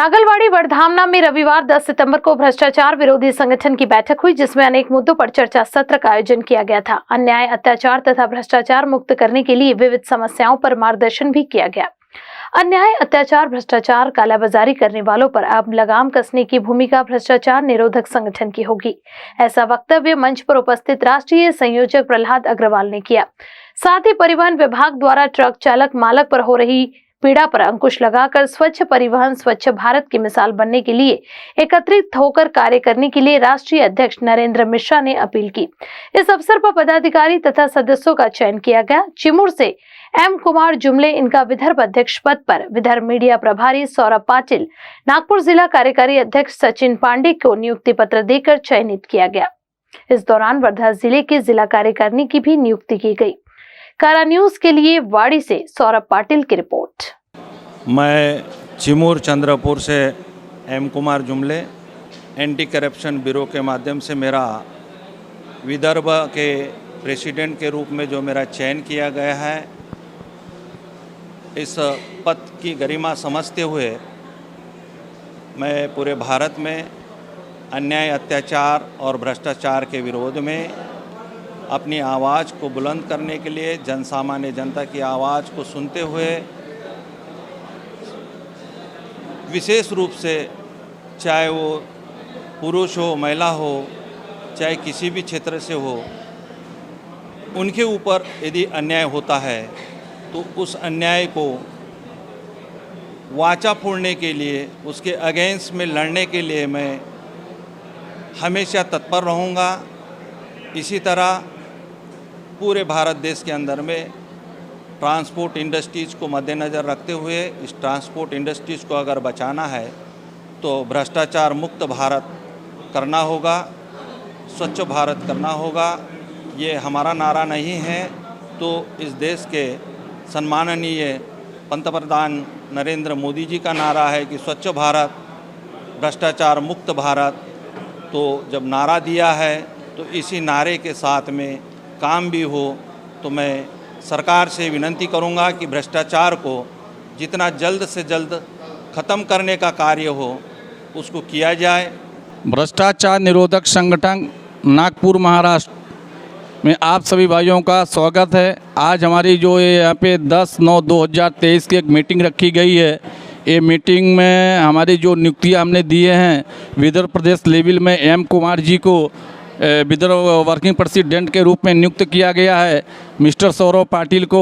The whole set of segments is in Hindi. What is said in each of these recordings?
नागलवाड़ी वडधामना में रविवार 10 सितंबर को भ्रष्टाचार विरोधी संगठन की बैठक हुई, जिसमें अनेक मुद्दों पर चर्चा सत्र का आयोजन किया गया था। अन्याय, अत्याचार तथा भ्रष्टाचार मुक्त करने के लिए विविध समस्याओं पर मार्गदर्शन भी किया गया। अन्याय, अत्याचार, भ्रष्टाचार, कालाबाजारी करने वालों पर अब लगाम कसने की भूमिका भ्रष्टाचार निरोधक संगठन की होगी। ऐसा वक्तव्य मंच पर उपस्थित राष्ट्रीय संयोजक प्रहलाद अग्रवाल ने किया। साथ ही परिवहन विभाग द्वारा ट्रक चालक मालक पर हो रही पीड़ा पर अंकुश लगाकर स्वच्छ परिवहन, स्वच्छ भारत की मिसाल बनने के लिए एकत्रित होकर कार्य करने के लिए राष्ट्रीय अध्यक्ष नरेंद्र मिश्रा ने अपील की। इस अवसर पर पदाधिकारी तथा सदस्यों का चयन किया गया। चिमूर से एम कुमार जुमले इनका विदर्भ अध्यक्ष पद पर, विदर्भ मीडिया प्रभारी सौरभ पाटिल, नागपुर जिला कार्यकारी अध्यक्ष सचिन पांडे को नियुक्ति पत्र देकर चयनित किया गया। इस दौरान वर्धा जिले के जिला कार्यकारिणी की भी नियुक्ति की गई। कारा न्यूज के लिए वाड़ी से सौरभ पाटिल की रिपोर्ट। मैं चिमूर चंद्रपुर से एम कुमार जुमले एंटी करप्शन ब्यूरो के माध्यम से मेरा विदर्भ के प्रेसिडेंट के रूप में जो मेरा चयन किया गया है, इस पद की गरिमा समझते हुए मैं पूरे भारत में अन्याय, अत्याचार और भ्रष्टाचार के विरोध में अपनी आवाज़ को बुलंद करने के लिए, जनसामान्य जनता की आवाज़ को सुनते हुए विशेष रूप से चाहे वो पुरुष हो, महिला हो, चाहे किसी भी क्षेत्र से हो, उनके ऊपर यदि अन्याय होता है तो उस अन्याय को वाचा फोड़ने के लिए, उसके अगेंस्ट में लड़ने के लिए मैं हमेशा तत्पर रहूँगा। इसी तरह पूरे भारत देश के अंदर में ट्रांसपोर्ट इंडस्ट्रीज़ को मद्देनज़र रखते हुए इस ट्रांसपोर्ट इंडस्ट्रीज़ को अगर बचाना है तो भ्रष्टाचार मुक्त भारत करना होगा, स्वच्छ भारत करना होगा। ये हमारा नारा नहीं है तो इस देश के सम्माननीय पंतप्रधान नरेंद्र मोदी जी का नारा है कि स्वच्छ भारत, भ्रष्टाचार मुक्त भारत। तो जब नारा दिया है तो इसी नारे के साथ में काम भी हो। तो मैं सरकार से विनती करूंगा कि भ्रष्टाचार को जितना जल्द से जल्द ख़त्म करने का कार्य हो उसको किया जाए। भ्रष्टाचार निरोधक संगठन नागपुर महाराष्ट्र में आप सभी भाइयों का स्वागत है। आज हमारी जो यहाँ पे 10/9/2023 की एक मीटिंग रखी गई है। ये मीटिंग में हमारी जो नियुक्तियाँ हमने दिए हैं, विदर्भ प्रदेश लेवल में एम कुमार जी को विदर्भ वर्किंग प्रेसिडेंट के रूप में नियुक्त किया गया है। मिस्टर सौरभ पाटिल को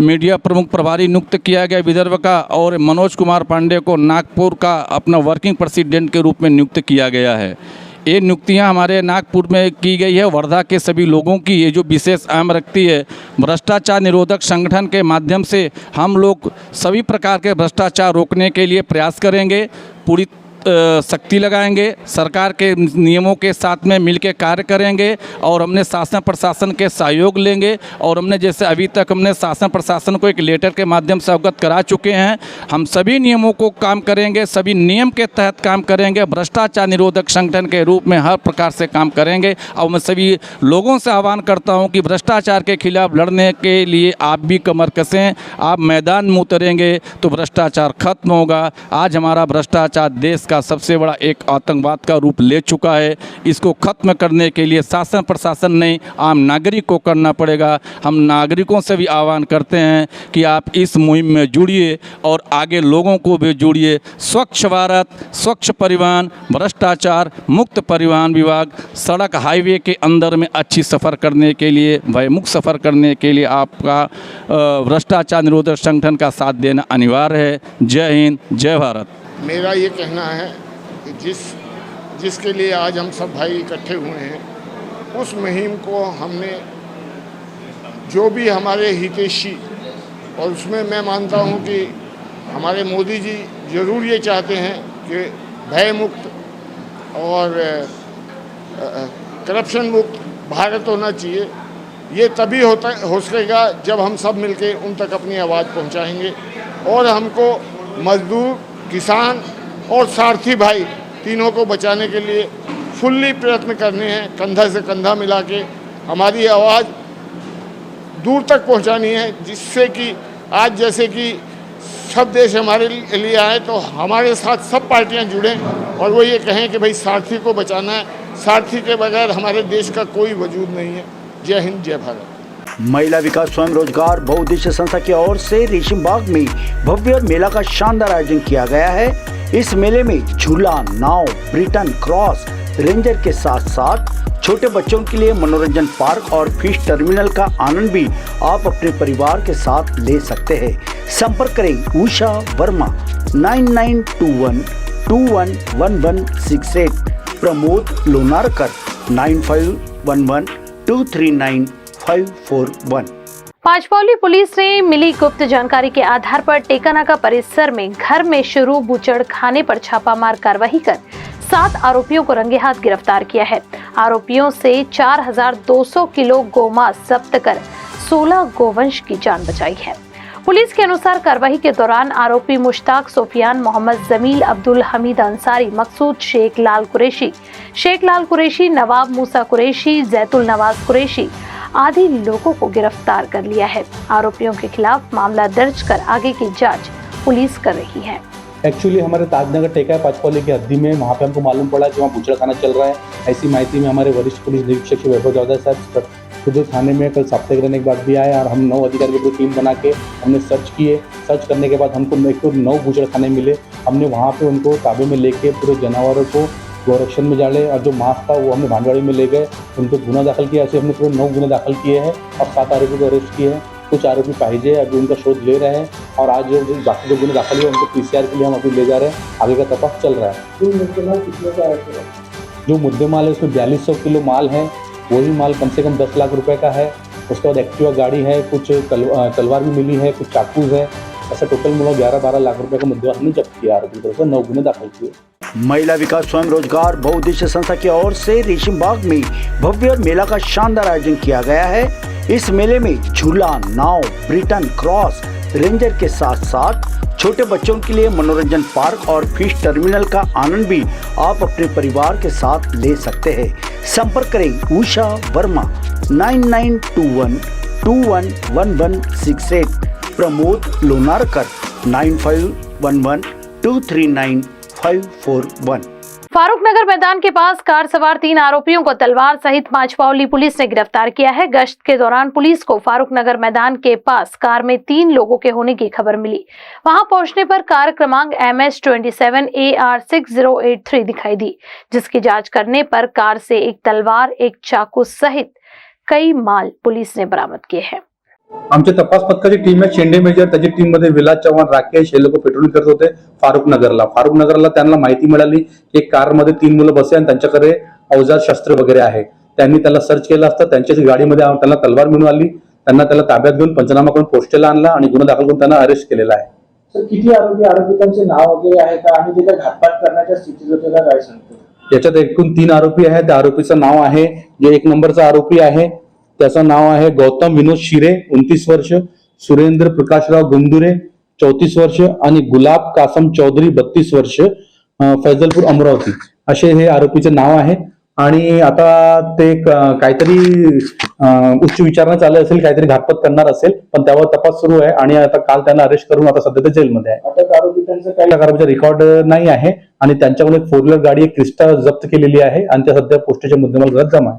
मीडिया प्रमुख प्रभारी नियुक्त किया गया विदर्भ का, और मनोज कुमार पांडे को नागपुर का अपना वर्किंग प्रेसिडेंट के रूप में नियुक्त किया गया है। ये नियुक्तियां हमारे नागपुर में की गई है। वर्धा के सभी लोगों की ये जो विशेष अहम रखती है, भ्रष्टाचार निरोधक संगठन के माध्यम से हम लोग सभी प्रकार के भ्रष्टाचार रोकने के लिए प्रयास करेंगे, पूरी शक्ति लगाएंगे, सरकार के नियमों के साथ में मिलकर कार्य करेंगे और हमने शासन प्रशासन के सहयोग लेंगे। और हमने जैसे अभी तक हमने शासन प्रशासन को एक लेटर के माध्यम से अवगत करा चुके हैं। हम सभी नियमों को काम करेंगे, सभी नियम के तहत काम करेंगे, भ्रष्टाचार निरोधक संगठन के रूप में हर प्रकार से काम करेंगे। और मैं सभी लोगों से आह्वान करता हूँ कि भ्रष्टाचार के खिलाफ लड़ने के लिए आप भी कमर कसें, आप मैदान में उतरेंगे तो भ्रष्टाचार खत्म होगा। आज हमारा भ्रष्टाचार देश का सबसे बड़ा एक आतंकवाद का रूप ले चुका है। इसको खत्म करने के लिए शासन प्रशासन नहीं, आम नागरिक को करना पड़ेगा। हम नागरिकों से भी आह्वान करते हैं कि आप इस मुहिम में जुड़िए और आगे लोगों को भी जुड़िए। स्वच्छ भारत, स्वच्छ परिवहन, भ्रष्टाचार मुक्त परिवहन विभाग, सड़क हाईवे के अंदर में अच्छी सफ़र करने के लिए, भयमुक्त सफ़र करने के लिए आपका भ्रष्टाचार निरोधक संगठन का साथ देना अनिवार्य है। जय हिंद, जय भारत। मेरा ये कहना है कि जिसके लिए आज हम सब भाई इकट्ठे हुए हैं, उस मुहिम को हमने जो भी हमारे हितैषी, और उसमें मैं मानता हूँ कि हमारे मोदी जी ज़रूर ये चाहते हैं कि भय मुक्त और करप्शन मुक्त भारत होना चाहिए। ये तभी हो सकेगा जब हम सब मिलके उन तक अपनी आवाज़ पहुँचाएँगे। और हमको मजदूर, किसान और सारथी भाई तीनों को बचाने के लिए फुल्ली प्रयत्न करने हैं। कंधा से कंधा मिला के हमारी आवाज़ दूर तक पहुंचानी है, जिससे कि आज जैसे कि सब देश हमारे लिए आए, तो हमारे साथ सब पार्टियां जुड़ें और वो ये कहें कि भाई सारथी को बचाना है, सारथी के बगैर हमारे देश का कोई वजूद नहीं है। जय हिंद, जय भारत। महिला विकास स्वयं रोजगार बहुउद्देश्य संस्था की ओर से रेशम बाग में भव्य मेला का शानदार आयोजन किया गया है। इस मेले में झूला, नाव, ब्रिटन क्रॉस, रेंजर के साथ साथ छोटे बच्चों के लिए मनोरंजन पार्क और फिश टर्मिनल का आनंद भी आप अपने परिवार के साथ ले सकते हैं। संपर्क करें उषा वर्मा 9921211168, प्रमोद लोनारकर 9511239541। पांचपौली पुलिस ने मिली गुप्त जानकारी के आधार पर टेकानाका परिसर में घर में शुरू बूचड़खाने पर छापामार कार्रवाई कर 7 आरोपियों को रंगे हाथ गिरफ्तार किया है। आरोपियों से 4200 किलो गोमांस जब्त कर 16 गोवंश की जान बचाई है। पुलिस के अनुसार कार्रवाई के दौरान आरोपी मुश्ताक सोफियान, मोहम्मद जमील, अब्दुल हमीद अंसारी, मकसूद शेख लाल कुरैशी, नवाब मूसा कुरैशी, जैतुल नवाज कुरैशी आदि लोगों को गिरफ्तार कर लिया है। आरोपियों के खिलाफ मामला दर्ज कर आगे की जांच पुलिस कर रही है। एक्चुअली हमारे ताजनगर टेका है पांचपौली की हद्दी में, वहाँ पे हमको मालूम पड़ा कि वहाँ बूचड़खाना चल रहा है। ऐसी माहिती में हमारे वरिष्ठ पुलिस निरीक्षक वैभव चौधरी साहब खुद थाने में कल साप्ताहिक रहने के बाद भी आए और हम 9 अधिकारी की टीम बना के हमने सर्च किए। सर्च करने के बाद हमको 9 बूचड़खाने मिले। हमने वहाँ पे उनको ताबे में लेके पूरे जानवरों को गोरक्षण में डाले और जो मांस था वो हमने भांडवाड़ी में ले गए, उनको गुना दाखिल किया। ऐसे हमने पूरे 9 गुना दाखिल किए हैं और 7 आरोपी को अरेस्ट किए हैं। कुछ आरोपी पाहिजे अभी उनका शोध ले रहे हैं और आज जो बाकी जो गुना दाखिल हुए उनको PCR के लिए हम अभी ले जा रहे हैं। आगे का तपास चल रहा है। जो मुद्देमाल है उसमें 4200 किलो माल है। वही माल कम से कम 10 लाख रुपए का है। उसके बाद एक्टिवा गाड़ी है, कुछ तलवार भी मिली है, कुछ चाकूज है। ऐसा टोटल मिला 11-12 लाख रुपए का मुद्दा हमने जब्त किया। आरोपी की तरफ से 9 गुने दाखिल किए। महिला विकास स्वयं रोजगार बहुउद्देश्य संस्था की ओर से रेशम बाग में भव्य मेला का शानदार आयोजन किया गया है। इस मेले में झूला, नाव, ब्रिटन क्रॉस, रेंजर के साथ साथ छोटे बच्चों के लिए मनोरंजन पार्क और फिश टर्मिनल का आनंद भी आप अपने परिवार के साथ ले सकते हैं। संपर्क करें उषा वर्मा 9921211168, प्रमोद लोनारकर 9511239541। फारूकनगर मैदान के पास कार सवार 3 आरोपियों को तलवार सहित पांचपौली पुलिस ने गिरफ्तार किया है। गश्त के दौरान पुलिस को फारूकनगर मैदान के पास कार में 3 लोगों के होने की खबर मिली। वहां पहुंचने पर कार क्रमांक MS27AR6083 दिखाई दी, जिसकी जांच करने पर कार से एक तलवार, एक चाकू सहित कई माल पुलिस ने बरामद किए हैं। आमच्या तपास पथकाची टीम आहे, शेंडे मेजर, त्याची टीम मध्ये विलास चव्हाण, राकेश हे लोक पेट्रोलिंग करत होते फारूकनगरला त्यांना माहिती मिळाली की कार मध्ये 3 मुलं बसले आणि त्यांच्याकडे अवजार शस्त्र वगैरे आहे। त्यांनी त्याला सर्च केलं असता त्यांच्याच गाडीमध्ये त्यांना तलवार मिळून आली। त्यांना त्याला ताब्यात घेऊन पंचनामा करून पोस्टेला आणला आणि गुन्हा दाखल करून त्यांना अरेस्ट केलेला आहे। सर, किती आरोपितांचे नाव वगैरे आहे का आणि ते घातपात करण्याच्या स्थितीत होते का, काय सांगतो? याच्यात एकूण 3 आरोपी आहेत। त्या आरोपीचं नाव आहे, जे 1 नंबरचा आरोपी आहे त्याचं नाव आहे गौतम विनोद शिरे 29 वर्ष, सुरेंद्र प्रकाशराव गुंदुरे 34 वर्ष आणि गुलाब कासम चौधरी 32 वर्ष, फैजलपूर अमरावती असे हे आरोपीचे नाव आहे। आणि आता ते काहीतरी उच्च विचारणा चालू असेल, काहीतरी घातपात करणार असेल, पण त्यावर तपास सुरू आहे आणि आता काल त्यांना अरेस्ट करून आता सध्या ते जेलमध्ये आहे। अटक आरोपितांचं काही आरोपीचा रेकॉर्ड नाही आहे आणि त्यांच्याकडून एक 4 व्हीलर गाडी, एक क्रिस्टा जप्त केलेली आहे आणि त्या सध्या पोस्टेच्या मुद्देमाल घरात जमा आहे।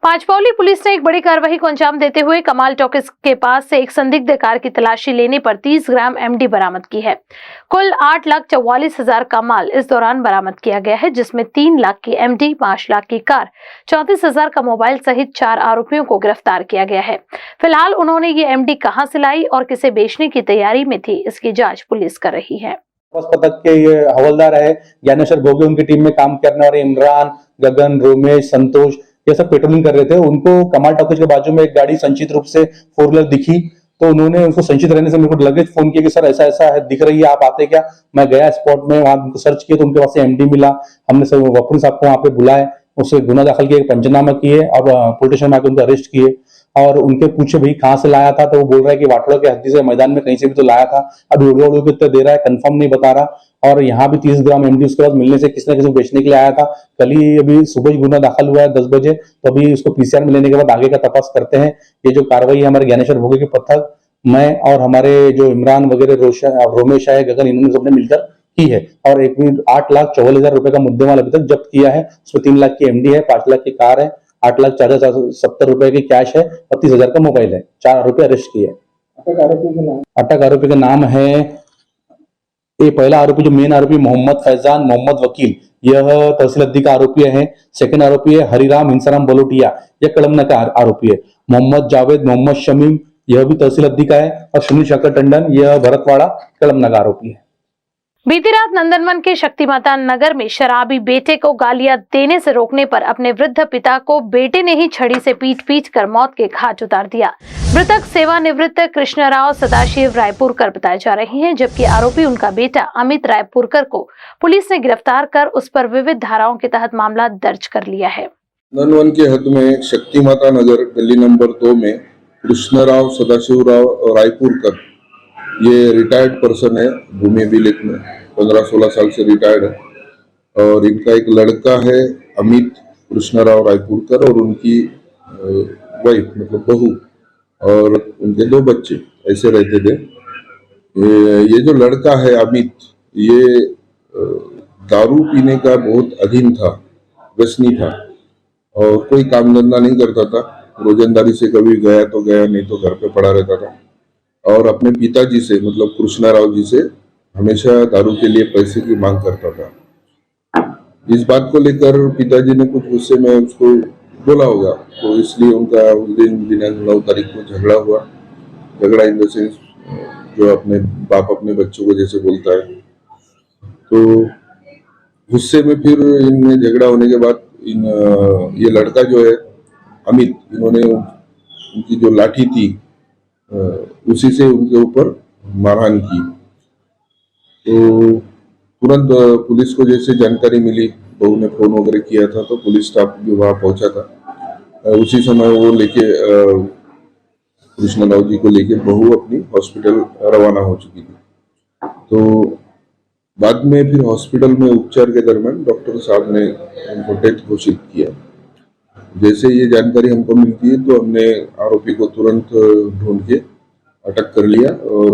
पांचपौली पुलिस ने एक बड़ी कार्रवाई को अंजाम देते हुए कमाल टॉकीज के पास से एक संदिग्ध कार की तलाशी लेने पर 30 ग्राम MD बरामद की है। कुल 8,44,000 का माल इस दौरान बरामद किया गया है, जिसमें 3 लाख की MD, 5 लाख की कार, 34,000 का मोबाइल सहित 4 आरोपियों को गिरफ्तार किया गया है। फिलहाल उन्होंने ये MD कहां से लाई और किसे बेचने की तैयारी में थी, इसकी जाँच पुलिस कर रही है। पथक के ये हवलदार है ज्ञानेश्वर भोगे, उनकी टीम में काम करने वाले इमरान, गगन, रोमेश, संतोष ये सब पेट्रोलिंग कर रहे थे। उनको कमाल टॉकीज के बाजू में एक गाड़ी संचित रूप से 4 व्हीलर दिखी, तो उन्होंने उनको संचित रहने से मेरे को लगेज फोन किया कि सर ऐसा ऐसा है, दिख रही है, आप आते क्या? मैं गया स्पॉट में, वहां सर्च किया तो उनके पास से MD मिला। हमने सब वफून साहब को वहां पे बुलाए, उससे गुना दाखिल किया, पंचनामा किए, अब पुलिस स्टेशन में आकर उनको अरेस्ट किए और उनके पूछे भाई कहाँ से लाया था, तो वो बोल रहा है कि वाटड़ा के हद्दी से मैदान में कहीं से भी तो लाया था। अब उड़ो उड़ो के दे रहा है, कंफर्म नहीं बता रहा। और यहाँ भी 30 ग्राम MD उसके बाद मिलने से किसी न किसी को बेचने के लिए आया था। कल ही अभी सुबह गुना दाखिल हुआ है 10 बजे, तो अभी उसको PCR में लेने के बाद आगे का तपास करते हैं। ये जो कार्रवाई है हमारे ज्ञानेश्वर भोगे के पथक मैं और हमारे जो इमरान वगैरह रोमेश है, गगन, इन्होंने सबने मिलकर की है। और 8,54,000 रुपए का मुद्देमाल अभी तक जब्त किया है। उसमें 3 लाख की एमडी है, 5 लाख की कार है, 8,04,70 रुपए की कैश है और 30,000 का मोबाइल है। 4 आरोपी अरेस्ट किए। अटक आरोपी का नाम है, ये पहला आरोपी जो मेन आरोपी मोहम्मद फैजान मोहम्मद वकील, यह तहसील अद्दी का आरोपी है। सेकंड आरोपी है हरिराम हिंसाराम बलोटिया, यह कलमना का आरोपी है। मोहम्मद जावेद मोहम्मद शमीम, यह भी तहसील अद्दी का है। और सुनील शंकर टंडन, यह भरतवाड़ा कलमना का आरोपी है। बीती रात नंदनवन के शक्तिमाता नगर में शराबी बेटे को गालियां देने से रोकने पर अपने वृद्ध पिता को बेटे ने ही छड़ी से पीट कर मौत के घाट उतार दिया। मृतक सेवानिवृत्त कृष्णराव सदाशिव रायपुरकर बताए जा रहे हैं, जबकि आरोपी उनका बेटा अमित रायपुरकर को पुलिस ने गिरफ्तार कर उस पर विविध धाराओं के तहत मामला दर्ज कर लिया है। नंदनवन के हद में शक्तिमाता नगर गली नंबर 2 में कृष्णराव सदाशिवराव रायपुरकर, ये रिटायर्ड पर्सन है, भूमि अभिलेख में 15-16 साल से रिटायर्ड है। और इनका एक लड़का है अमित कृष्णराव रायपुरकर और उनकी वाइफ मतलब बहू और उनके 2 बच्चे ऐसे रहते थे। ये जो लड़का है अमित, ये दारू पीने का बहुत अधीन था, व्यसनी था और कोई काम धंधा नहीं करता था। रोजंदारी से कभी गया तो गया, नहीं तो घर पे पड़ा रहता था। और अपने पिताजी से मतलब कृष्णाराव जी से हमेशा दारू के लिए पैसे की मांग करता था। इस बात को लेकर पिताजी ने कुछ गुस्से में उसको बोला होगा, तो इसलिए उनका उस दिन दिनांक 9 तारीख को झगड़ा हुआ। झगड़ा इन द सेंस जो अपने बाप अपने बच्चों को जैसे बोलता है, तो गुस्से में फिर इनमें झगड़ा होने के बाद ये लड़का जो है अमित, इन्होंने उनकी जो लाठी थी उसी से उनके ऊपर मारहान की। तो तुरंत पुलिस को जैसे जानकारी मिली, बहू ने फोन वगैरह किया था, तो पुलिस स्टाफ भी वहां पहुंचा था। उसी समय वो लेके कृष्णराव जी को लेके बहू अपनी हॉस्पिटल रवाना हो चुकी थी। तो बाद में फिर हॉस्पिटल में उपचार के दरमियान डॉक्टर साहब ने उनको डेथ घोषित किया। जैसे ये जानकारी हमको मिलती है तो हमने आरोपी को तुरंत ढूंढ के अटक कर लिया और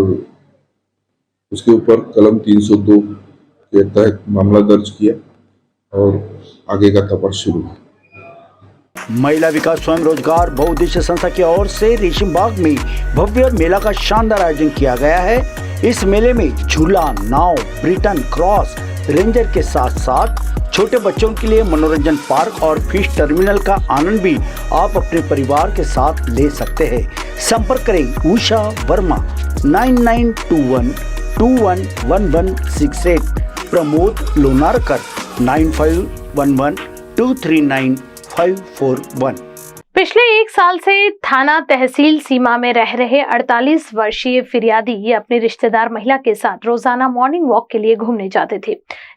उसके ऊपर कलम 302 के तहत मामला दर्ज किया और आगे का तपास शुरू है। महिला विकास स्वयं रोजगार बहुउद्देश्य संस्था की ओर से रेशम बाग में भव्य मेला का शानदार आयोजन किया गया है। इस मेले में झूला, नाव, ब्रिटन क्रॉस, रेंजर के साथ साथ छोटे बच्चों के लिए मनोरंजन पार्क और फिश टर्मिनल का आनंद भी आप अपने परिवार के साथ ले सकते हैं। संपर्क करें उषा वर्मा 9921 211168, प्रमोद लोनारकर 9511 239 541। पिछले 1 साल से थाना तहसील सीमा में रह रहे 48 वर्षीय फिरियादी ये अपनी रिश्तेदार महिला के साथ रोजाना मॉर्निंग वॉक के लिए घूमने जाते थे,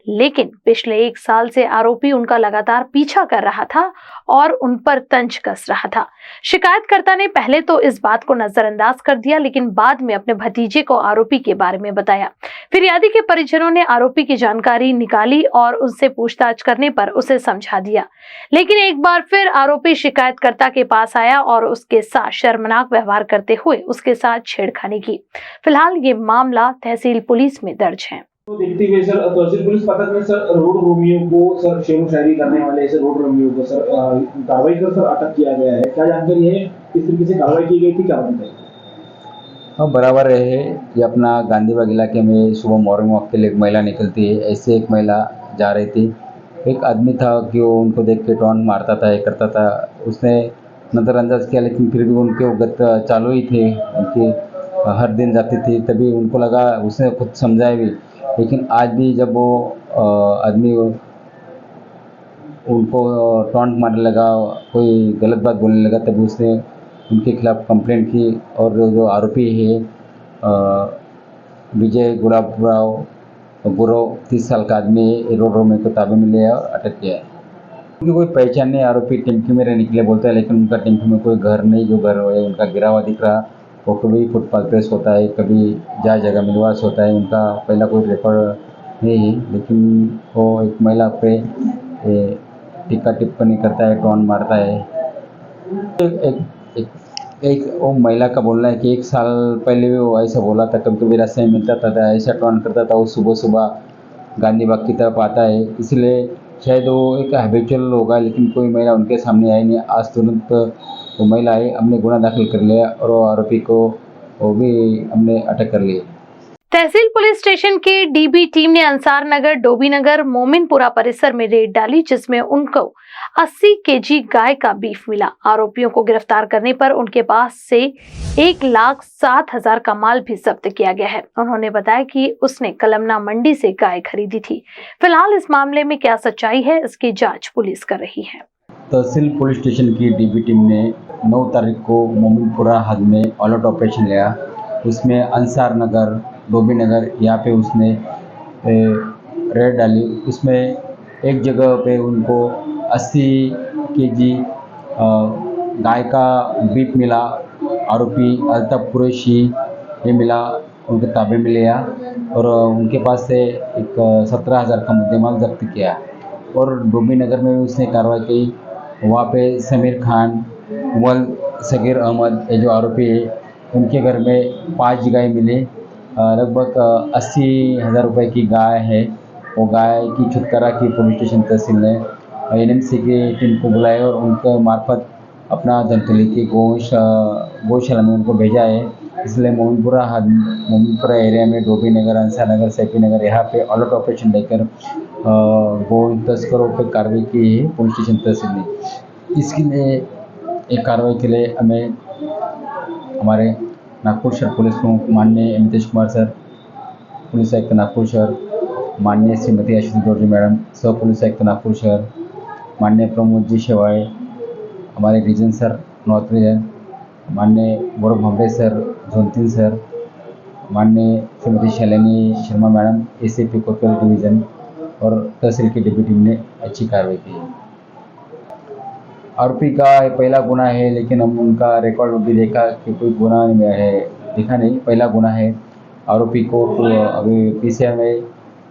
लेकिन पिछले 1 साल से आरोपी उनका लगातार पीछा कर रहा था और उन पर तंज कस रहा था। शिकायतकर्ता ने पहले तो इस बात को नजरअंदाज कर दिया, लेकिन बाद में अपने भतीजे को आरोपी के बारे में बताया। फिरियादी के परिजनों ने आरोपी की जानकारी निकाली और उससे पूछताछ करने पर उसे समझा दिया, लेकिन एक बार फिर आरोपी शिकायतकर्ता के पास आया और उसके साथ शर्मनाक व्यवहार करते हुए उसके साथ छेड़खानी की। फिलहाल ये मामला तहसील पुलिस में दर्ज है। तो देखते हुए सर तहसील पुलिस पथक में सर रोड रोमियो को सर शेर शायरी करने वाले सर रोड रोमियो को सर कार्रवाई कर सर अटक किया गया है। क्या जानकारी है, किस तरीके से कार्रवाई की गई थी, क्या बताइए? हाँ, बराबर है। ये अपना गांधीबाग इलाके में सुबह मॉर्निंग वॉक के लिए एक महिला निकलती है। ऐसे एक महिला जा रही थी, एक आदमी था कि वो उनको देख के टॉन्ट मारता था, ये करता था। उसने नज़रअंदाज किया, लेकिन फिर भी उनके गत चालू ही थे, उनकी हर दिन जाती थी। तभी उनको लगा, उसने खुद समझाया भी, लेकिन आज भी जब वो आदमी उनको टॉन्ट मारने लगा, कोई गलत बात बोलने लगा, तभी उसने उनके खिलाफ कंप्लेंट की और जो आरोपी है विजय गुलाबराव गुरव 30 साल का आदमी रोड रोमियो को ताबे में लिया और अटक किया है। उनकी कोई पहचान नहीं। आरोपी टेम्पी में रहने के लिए बोलता है, लेकिन उनका टेम्पी में कोई घर नहीं। जो घर है उनका गिरा हुआ दिख रहा, वो कभी फुटपाथ प्रेस होता है, कभी जहाँ जगह मिलवास होता है। उनका पहला कोई रिकॉर्ड नहीं है, लेकिन वो एक महिला पे टीका टिप्पणी करता है, टॉन्ट मारता है। एक एक वो महिला का बोलना है कि 1 साल पहले भी वो ऐसा बोला था, कभी कभी रास्ते में मिलता था, ऐसा टॉन्ट करता था। वो सुबह सुबह गांधी बाग की तरफ आता है, इसलिए शायद वो एक हैबिचुअल होगा, लेकिन कोई महिला उनके सामने आई नहीं। आज तुरंत वो महिला आई, हमने गुना दाखिल कर लिया और वो आरोपी को वो भी हमने अटक कर लिया। तहसील पुलिस स्टेशन के डीबी टीम ने अंसार नगर, डोबी नगर, मोमिनपुरा परिसर में रेड डाली, जिसमें उनको 80 केजी गाय का बीफ मिला। आरोपियों को गिरफ्तार करने पर उनके पास से 1,07,000 का माल भी जब्त किया गया है। उन्होंने बताया कि उसने कलमना मंडी से गाय खरीदी थी। फिलहाल इस मामले में क्या सच्चाई है, इसकी जांच पुलिस कर रही है। तहसील पुलिस स्टेशन की डीबी टीम ने 9 तारीख को मोमिनपुरा हद में अलर्ट ऑपरेशन लिया। उसमें अंसार नगर, डोबी नगर, यहाँ पे उसने रेड डाली। उसमें एक जगह पे उनको 80 केजी गाय का बीफ मिला। आरोपी अल्ताफ कुरैशी ये मिला, उनके ताबे में लिया और उनके पास से एक 17,000 का मुद्देमाल जब्त किया। और डोबी नगर में भी उसने कार्रवाई की। वहाँ पे समीर खान, वल सगीर अहमद, ये जो आरोपी है, उनके घर में 5 गाय मिले। लगभग 80,000 रुपये की गाय है। वो गाय की छुटकारा की पुलिस स्टेशन तहसील ने NMC की टीम को बुलाया और उनके मार्फत अपना धनतली की गौशाला में उनको भेजा है। इसलिए मोमिनपुरा एरिया में डोबी नगर, अंसार नगर, सैफी नगर, यहाँ पे अलर्ट ऑपरेशन लेकर गौ तस्करों पर कार्रवाई की है पुलिस स्टेशन तहसील ने। इसके लिए एक कार्रवाई के लिए हमें हमारे नागपुर शहर पुलिस प्रमुख माननीय अमितेश कुमार सर, पुलिस आयुक्त नागपुर शहर माननीय श्रीमती आशीष गौरजी मैडम, सह पुलिस आयुक्त नागपुर शहर माननीय प्रमोद जी शेवाळे, हमारे रीजन सर नौत्री है, माननीय गौरव भांबरे सर, जोन 3 सर, माननीय श्रीमती शालिनी शर्मा मैडम, ACP कोतवाली डिवीज़न और तहसील की डीबी टीम ने अच्छी कार्रवाई की है। आरोपी का पहला गुना है, लेकिन हम उनका रिकॉर्ड भी देखा कि कोई गुना है देखा नहीं, पहला गुना है। आरोपी को अभी PCR में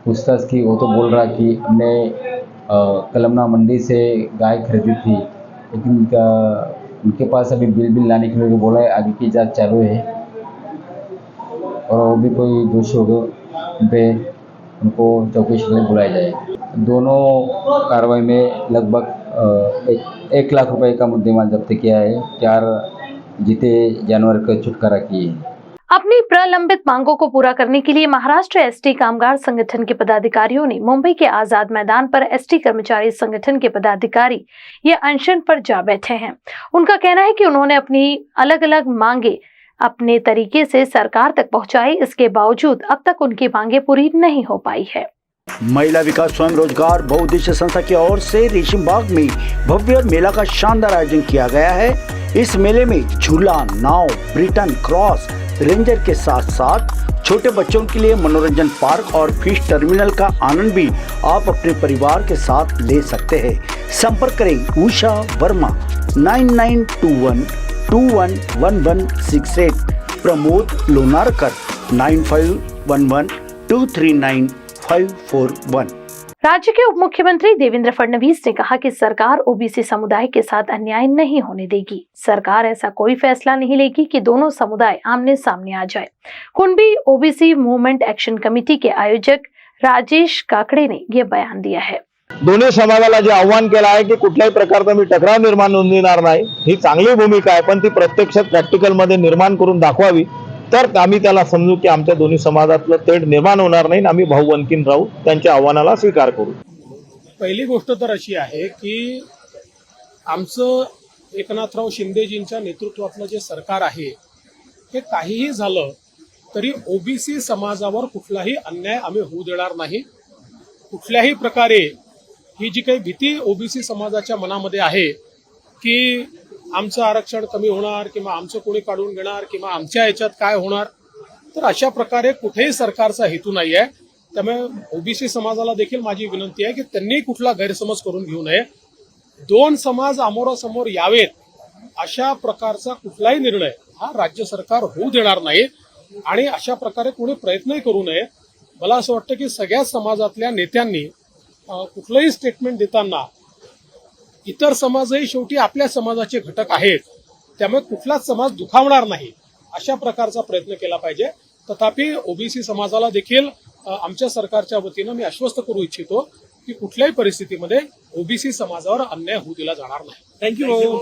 पूछताछ की, वो तो बोल रहा कि हमने कलमना मंडी से गाय खरीदी थी, लेकिन उनके पास अभी बिल लाने के लिए बोला है। आगे की जांच चालू है और वो भी कोई दोषी होगा उन पर उनको चौकसी के लिए बुलाया जाए। दोनों कार्रवाई में लगभग 1 लाख रुपए का मुद्देमाल जब्त किया है। 4 जीते जानवर का छुटकारा किए हैं। अपनी प्रलंबित मांगों को पूरा करने के लिए महाराष्ट्र ST कामगार संगठन के पदाधिकारियों ने मुंबई के आजाद मैदान पर ST कर्मचारी संगठन के पदाधिकारी ये अनशन पर जा बैठे हैं। उनका कहना है कि उन्होंने अपनी अलग अलग मांगे अपने तरीके से सरकार तक पहुंचाई, इसके बावजूद अब तक उनकी मांगे पूरी नहीं हो पाई है। महिला विकास स्वयं रोजगार बहुउद्देशीय संस्था की ओर से रेशम बाग में भव्य मेला का शानदार आयोजन किया गया है। इस मेले में झूला, नाव, ब्रिटन क्रॉस, रेंजर के साथ साथ छोटे बच्चों के लिए मनोरंजन पार्क और फिश टर्मिनल का आनंद भी आप अपने परिवार के साथ ले सकते हैं। संपर्क करें उषा वर्मा 9921 211168, प्रमोद लोनारकर 9511 239 541। राज्य के उप मुख्यमंत्री देवेंद्र फडणवीस ने कहा कि सरकार OBC समुदाय के साथ अन्याय नहीं होने देगी। सरकार ऐसा कोई फैसला नहीं लेगी कि दोनों समुदाय आमने सामने आ जाए। Kunbi OBC movement action committee के आयोजक राजेश काकडे ने यह बयान दिया है। दोन्ही समाजाला जे आव्हान केलं आहे की कुठल्याही प्रकारचा मी टकराव निर्माण होऊन देणार नाही, ही चांगली भूमिका आहे, पण ती प्रत्यक्षात प्रॅक्टिकल मध्ये निर्माण करून दाखवावी, तर आम्ही त्याला समजू की आमच्या दोन्ही समाजातलं तेढ निर्माण होणार नाही, आम्ही भाऊबंदकीने राहू, त्यांच्या आव्हानाला स्वीकार करू। पहिली गोष्ट तर अशी आहे की आमचं एकनाथराव शिंदेजींच्या नेतृत्वातलं जे सरकार आहे हे काहीही झालं तरी OBC समाजावर कुठलाही अन्याय आम्ही होऊ देणार नाही। कुठल्याही प्रकारे ही जी काही भीती OBC समाजाच्या मनामध्ये आहे की आमचं आरक्षण कमी होणार किंवा आमचं कोणी काढून घेणार किंवा आमच्या याच्यात काय होणार, तर अशा प्रकारे कुठेही सरकारचा हेतू नाही आहे। त्यामुळे OBC समाजाला देखील माझी विनंती आहे की त्यांनी कुठला गैरसमज करून घेऊ नये। 2 समाज आमोरासमोर यावेत अशा प्रकारचा कुठलाही निर्णय हा राज्य सरकार होऊ देणार नाही आणि अशा प्रकारे कोणी प्रयत्नही करू नये। मला असं वाटतं की सगळ्या समाजातल्या नेत्यांनी कुठलंही स्टेटमेंट देताना इतर समाजही शेवटी आपल्या समाजाचे घटक आहेत, त्यामुळे कुठलाच समाज दुखावणार नाही अशा प्रकारचा प्रयत्न केला पाहिजे. तथापि ओबीसी समाजाला देखील आमच्या सरकारच्या वतीनं मी आश्वस्त करू इच्छितो की कुठल्याही परिस्थितीमध्ये ओबीसी समाजावर अन्याय होऊ दिला जाणार नाही. थँक्यू.